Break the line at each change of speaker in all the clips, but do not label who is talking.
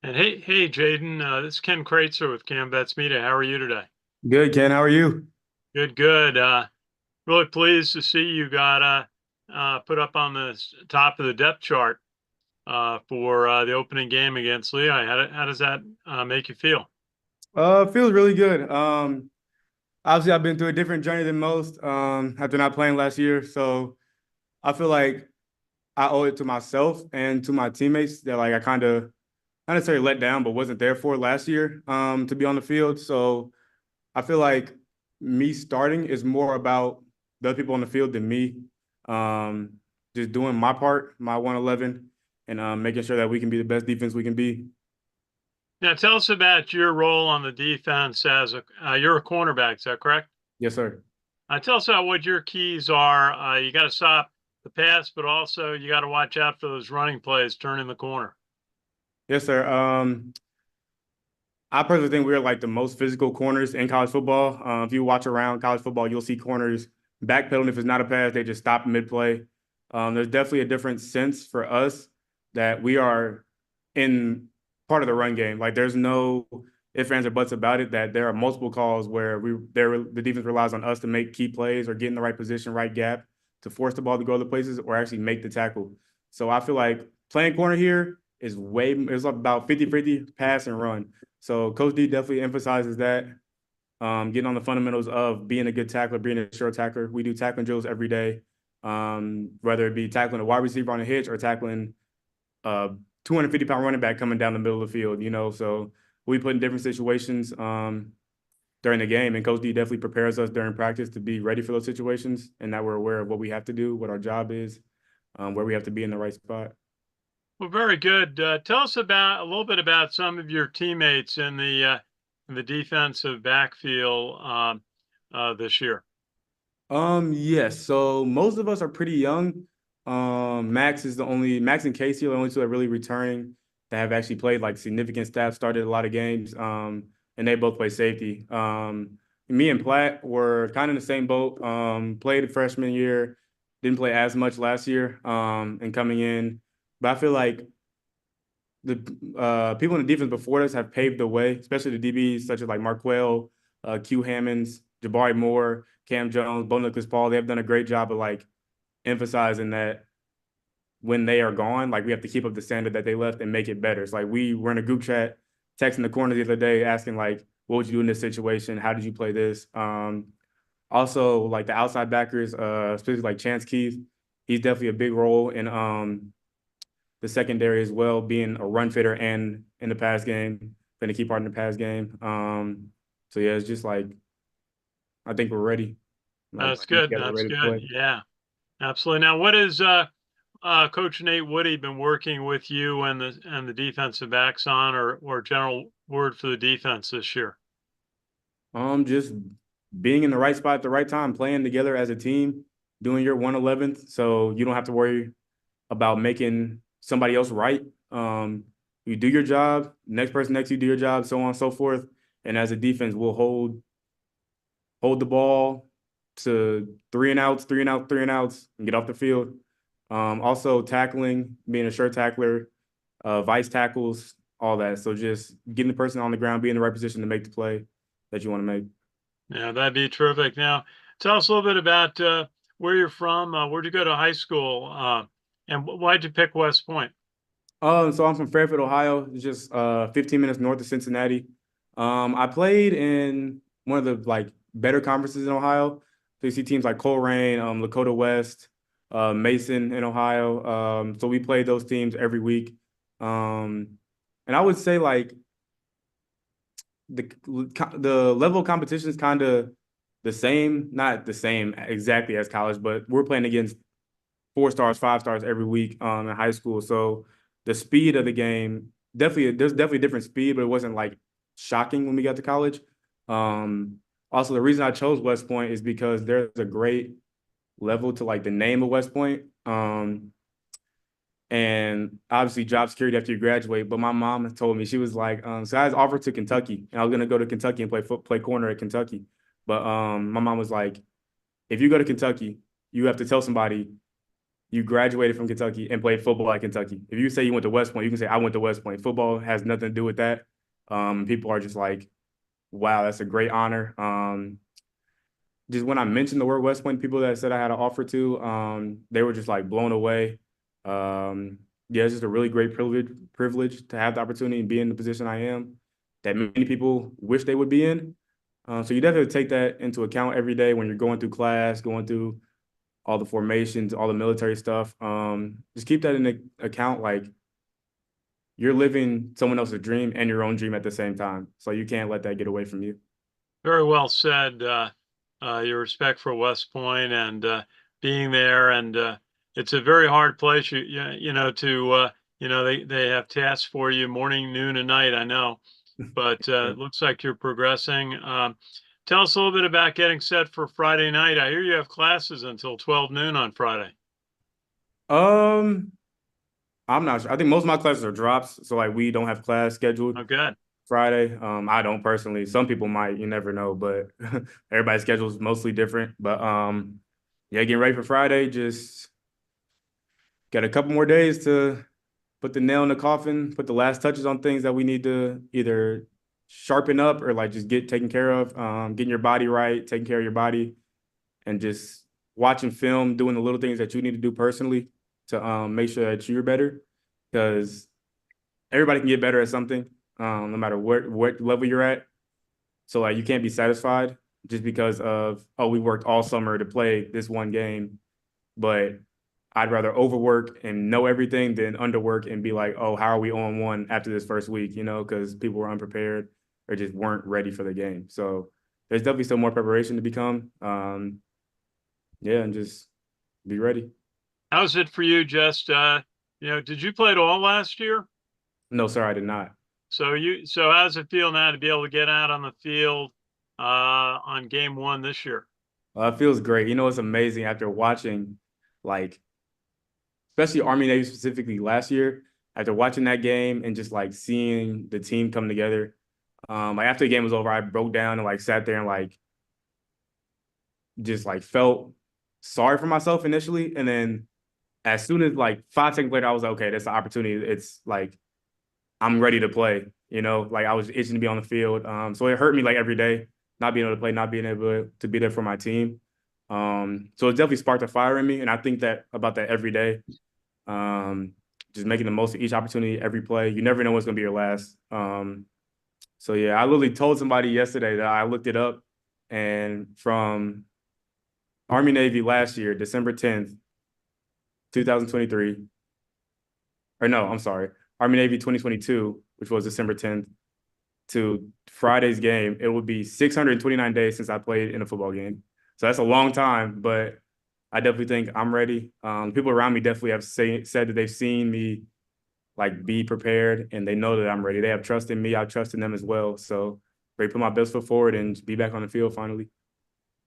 And hey, Jayden, this is Ken Kreitzer with Cam Betts Media. How are you today?
Good, Ken. How are you?
Good, good. Really pleased to see you got put up on the top of the depth chart for the opening game against Lehigh. How does that make you feel?
Feels really good. Obviously I've been through a different journey than most, after not playing last year. So I feel like I owe it to myself and to my teammates that like I kind of not necessarily let down, but wasn't there for last year, to be on the field. So I feel like me starting is more about the other people on the field than me. Um, just doing my part, my 111, and making sure that we can be the best defense we can be.
Now, tell us about your role on the defense as you're a cornerback. Is that correct?
Yes, sir.
Tell us about what your keys are. You got to stop the pass, but also you got to watch out for those running plays, turning the corner.
Yes, sir. I personally think we're like the most physical corners in college football. If you watch around college football, you'll see corners backpedaling. If it's not a pass, they just stop mid play. There's definitely a different sense for us that we are in part of the run game. Like there's no ifs, ands, or buts about it. That there are multiple calls where the defense relies on us to make key plays or get in the right position, right gap to force the ball to go other places or actually make the tackle. So I feel like playing corner here is it's about 50-50 pass and run. So Coach D definitely emphasizes that, getting on the fundamentals of being a good tackler, being a sure tackler. We do tackling drills every day, whether it be tackling a wide receiver on a hitch or tackling a 250-pound running back coming down the middle of the field. So we put in different situations during the game, and Coach D definitely prepares us during practice to be ready for those situations, and that we're aware of what we have to do, what our job is, where we have to be in the right spot.
Well, very good. Tell us about a little bit about some of your teammates in the defensive backfield this year.
Yes. So most of us are pretty young. Max and Casey are the only two that are really returning that have actually played like significant staff, started a lot of games. And they both play safety. Me and Platt were kind of in the same boat. Played freshman year, didn't play as much last year. And coming in, but I feel like the people in the defense before us have paved the way, especially the DBs such as like Marquell, Q Hammonds, Jabari Moore, Cam Jones, Bo Nicholas Paul. They have done a great job of like emphasizing that when they are gone, like we have to keep up the standard that they left and make it better. It's like we were in a group chat, texting the corner the other day, asking like, "What would you do in this situation? How did you play this?" Also, like the outside backers, especially like Chance Keith, he's definitely a big role in the secondary as well, being a run fitter and in the pass game, playing a key part in the pass game. So yeah, it's just like I think we're ready. Like
That's good.
together,
That's
ready to
good.
play.
Yeah, absolutely. Now, what is Coach Nate Woody been working with you and the defensive backs on, or general word for the defense this year?
Just being in the right spot at the right time, playing together as a team, doing your 111th, so you don't have to worry about making somebody else right. You do your job, next person next to you do your job, so on and so forth. And as a defense, we'll hold the ball to 3 and outs, 3 and out, 3 and outs, and get off the field. Also tackling, being a sure tackler, vice tackles, all that. So just getting the person on the ground, be in the right position to make the play that you want to make.
Yeah, that'd be terrific. Now, tell us a little bit about where you're from. Where'd you go to high school, and why'd you pick West Point?
So I'm from Fairfield, Ohio. It's just 15 minutes north of Cincinnati. I played in one of the like better conferences in Ohio. So you see teams like Colerain, Lakota West, Mason in Ohio. So we played those teams every week. And I would say like the level of competition is kind of the same, not the same exactly as college, but we're playing against 4 stars, 5 stars every week in high school. So the speed of the game there's definitely a different speed, but it wasn't like shocking when we got to college. Um, Also, the reason I chose West Point is because there's a great level to like the name of West Point. And obviously job security after you graduate. But my mom told me, she was like, so I was offered to Kentucky, and I was gonna go to Kentucky and play corner at Kentucky. But my mom was like, if you go to Kentucky, you have to tell somebody you graduated from Kentucky and played football at Kentucky. If you say you went to West Point, you can say I went to West Point. Football has nothing to do with that. People are just like, wow, that's a great honor. Just when I mentioned the word West Point, people that said I had an offer to, they were just like blown away. Yeah, it's just a really great privilege to have the opportunity and be in the position I am that many people wish they would be in. So you definitely take that into account every day when you're going through class, going through all the formations, all the military stuff. Just keep that in the account. Like you're living someone else's dream and your own dream at the same time. So you can't let that get away from you.
Very well said. Your respect for West Point and being there, and it's a very hard place. You know to they have tasks for you morning, noon, and night. I know, but it looks like you're progressing. Tell us a little bit about getting set for Friday night. I hear you have classes until 12 noon on Friday.
Um, I'm not sure. I think most of my classes are drops, so like we don't have class scheduled
Oh, good.
Friday. I don't personally. Some people might, you never know, but everybody's schedule is mostly different. But yeah, getting ready for Friday. Just got a couple more days to put the nail in the coffin, put the last touches on things that we need to either sharpen up or like just get taken care of. Getting your body right, taking care of your body, and just watching film, doing the little things that you need to do personally to make sure that you're better. Because everybody can get better at something, no matter what level you're at. So like you can't be satisfied just because of, oh, we worked all summer to play this one game. But I'd rather overwork and know everything than underwork and be like, oh, how are we on one after this first week? You know, because people were unprepared or just weren't ready for the game. So there's definitely still more preparation to become. Yeah, and just be ready.
How's it for you? Just did you play at all last year?
No, sir, I did not.
So how's it feel now to be able to get out on the field on game one this year?
It feels great. You know, it's amazing after watching, like, especially Army Navy specifically last year, after watching that game and just like seeing the team come together. Like after the game was over, I broke down and like sat there and like just like felt sorry for myself initially. And then as soon as like 5 seconds later, I was like, okay, that's the opportunity. It's like I'm ready to play. You know, like I was itching to be on the field. So it hurt me like every day, not being able to play, not being able to be there for my team. So it definitely sparked a fire in me, and I think that about that every day. Um, just making the most of each opportunity, every play. You never know what's gonna be your last. So yeah, I literally told somebody yesterday that I looked it up, and from Army Navy last year, December 10th, 2023, or no, I'm sorry, Army Navy 2022, which was December 10th, to Friday's game, it would be 629 days since I played in a football game. So that's a long time, but I definitely think I'm ready. People around me definitely have said that they've seen me like be prepared and they know that I'm ready. They have trust in me. I trust in them as well. So ready to put my best foot forward and be back on the field finally.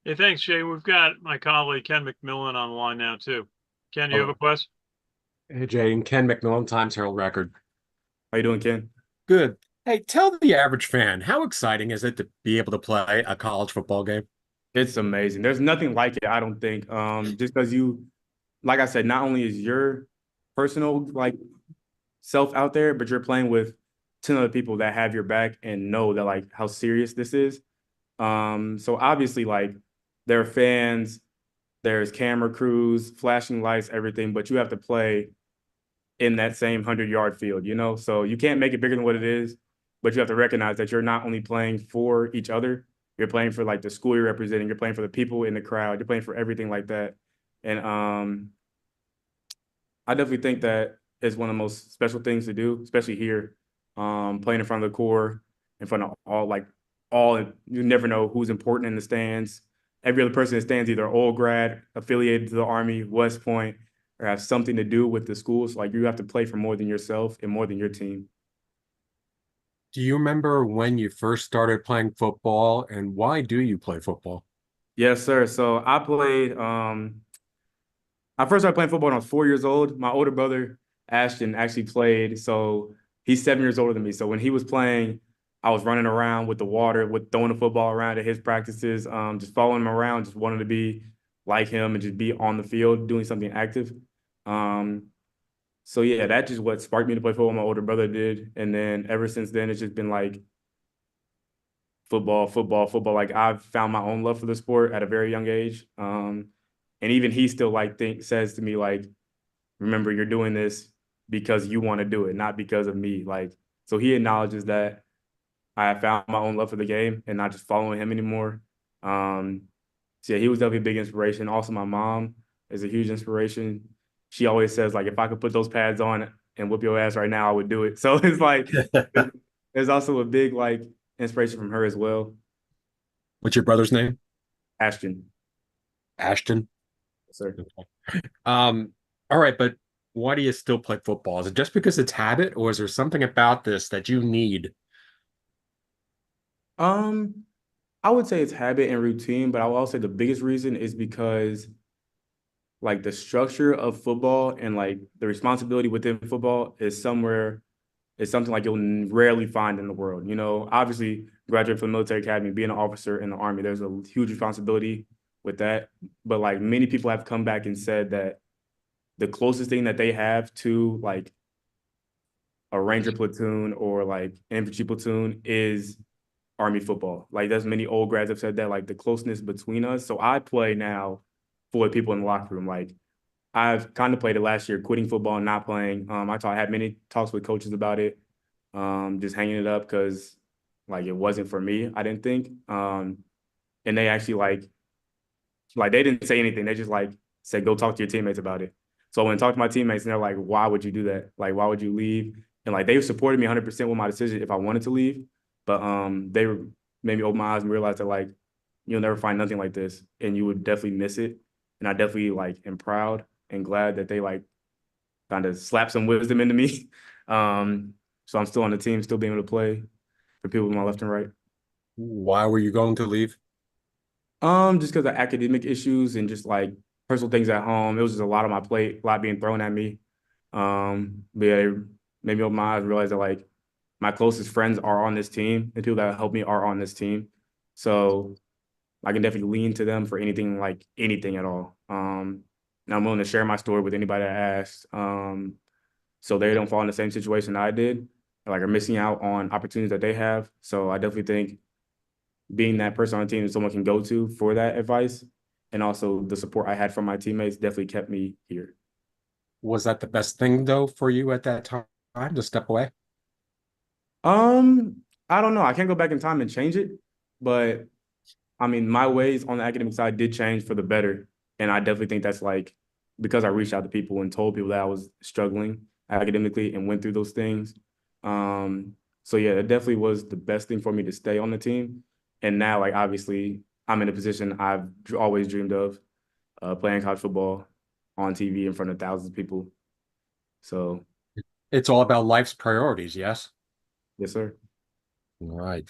Hey, thanks, Jay. We've got my colleague Ken McMillan on the line now too. Ken, you have a
Oh,
question?
Hey, Jane, Ken McMillan, Times Herald Record.
how you doing, Ken?
Good. Hey, tell the average fan, how exciting is it to be able to play a college football game?
It's amazing. There's nothing like it, I don't think. Just because you, like I said, not only is your personal like self out there, but you're playing with 10 other people that have your back and know that like how serious this is. So obviously, like there are fans, there's camera crews, flashing lights, everything, but you have to play in that same 100-yard field, you know? So you can't make it bigger than what it is, but you have to recognize that you're not only playing for each other, you're playing for like the school you're representing, you're playing for the people in the crowd, you're playing for everything like that. And I definitely think that is one of the most special things to do, especially here, playing in front of the core, in front of all. You never know who's important in the stands. Every other person in the stands either old grad, affiliated to the Army, West Point, or have something to do with the school. So like you have to play for more than yourself and more than your team.
Do you remember when you first started playing football and why do you play football?
Yes, sir. So I played. I first started playing football when I was 4 years old. My older brother Ashton actually played, so he's 7 years older than me. So when he was playing, I was running around with the water, with throwing the football around at his practices, just following him around, just wanted to be like him and just be on the field doing something active. So yeah, that just what sparked me to play football. My older brother did, and then ever since then, it's just been like football, football, football. Like I've found my own love for the sport at a very young age. And even he still like says to me like, remember you're doing this because you want to do it, not because of me. Like so he acknowledges that I have found my own love for the game and not just following him anymore. So yeah, he was definitely a big inspiration. Also, my mom is a huge inspiration. She always says like, if I could put those pads on and whip your ass right now, I would do it. So it's like there's also a big like inspiration from her as well.
What's your brother's name?
Ashton,
Ashton.
yes, sir.
Um, all right, but why do you still play football? Is it just because it's habit, or is there something about this that you need?
Um, I would say it's habit and routine, but I will also say the biggest reason is because like the structure of football and like the responsibility within football is something like you'll rarely find in the world. You know, obviously graduating from the military academy, being an officer in the army, there's a huge responsibility with that. But like many people have come back and said that the closest thing that they have to like a ranger platoon or like infantry platoon is army football. Like there's many old grads have said that like the closeness between us. So I play now for the people in the locker room. Like I've contemplated last year quitting football and not playing. I had many talks with coaches about it, just hanging it up because like it wasn't for me. I didn't think, and they actually like they didn't say anything. They just like said go talk to your teammates about it. So I went and talked to my teammates, and they're like, "Why would you do that? Like, why would you leave?" And like they supported me 100% with my decision if I wanted to leave, but they made me open my eyes and realize that like you'll never find nothing like this, and you would definitely miss it. And I definitely like am proud and glad that they like kind of slapped some wisdom into me. So I'm still on the team, still being able to play for people to my left and right.
Why were you going to leave?
Just because of academic issues and just like personal things at home. It was just a lot on my plate, a lot being thrown at me. But yeah, it made me open my eyes and realize that like my closest friends are on this team and people that help me are on this team. So I can definitely lean to them for anything, like anything at all. And I'm willing to share my story with anybody that asks. So they don't fall in the same situation I did, like are missing out on opportunities that they have. So I definitely think being that person on the team that someone can go to for that advice and also the support I had from my teammates definitely kept me here.
Was that the best thing though for you at that time to step away?
Um, I don't know. I can't go back in time and change it, but I mean, my ways on the academic side did change for the better. And I definitely think that's like because I reached out to people and told people that I was struggling academically and went through those things. Um, so yeah, it definitely was the best thing for me to stay on the team. And now, like obviously, I'm in a position I've always dreamed of, playing college football on TV in front of thousands of people. So
It's all about life's priorities, yes?
yes, sir.
All right.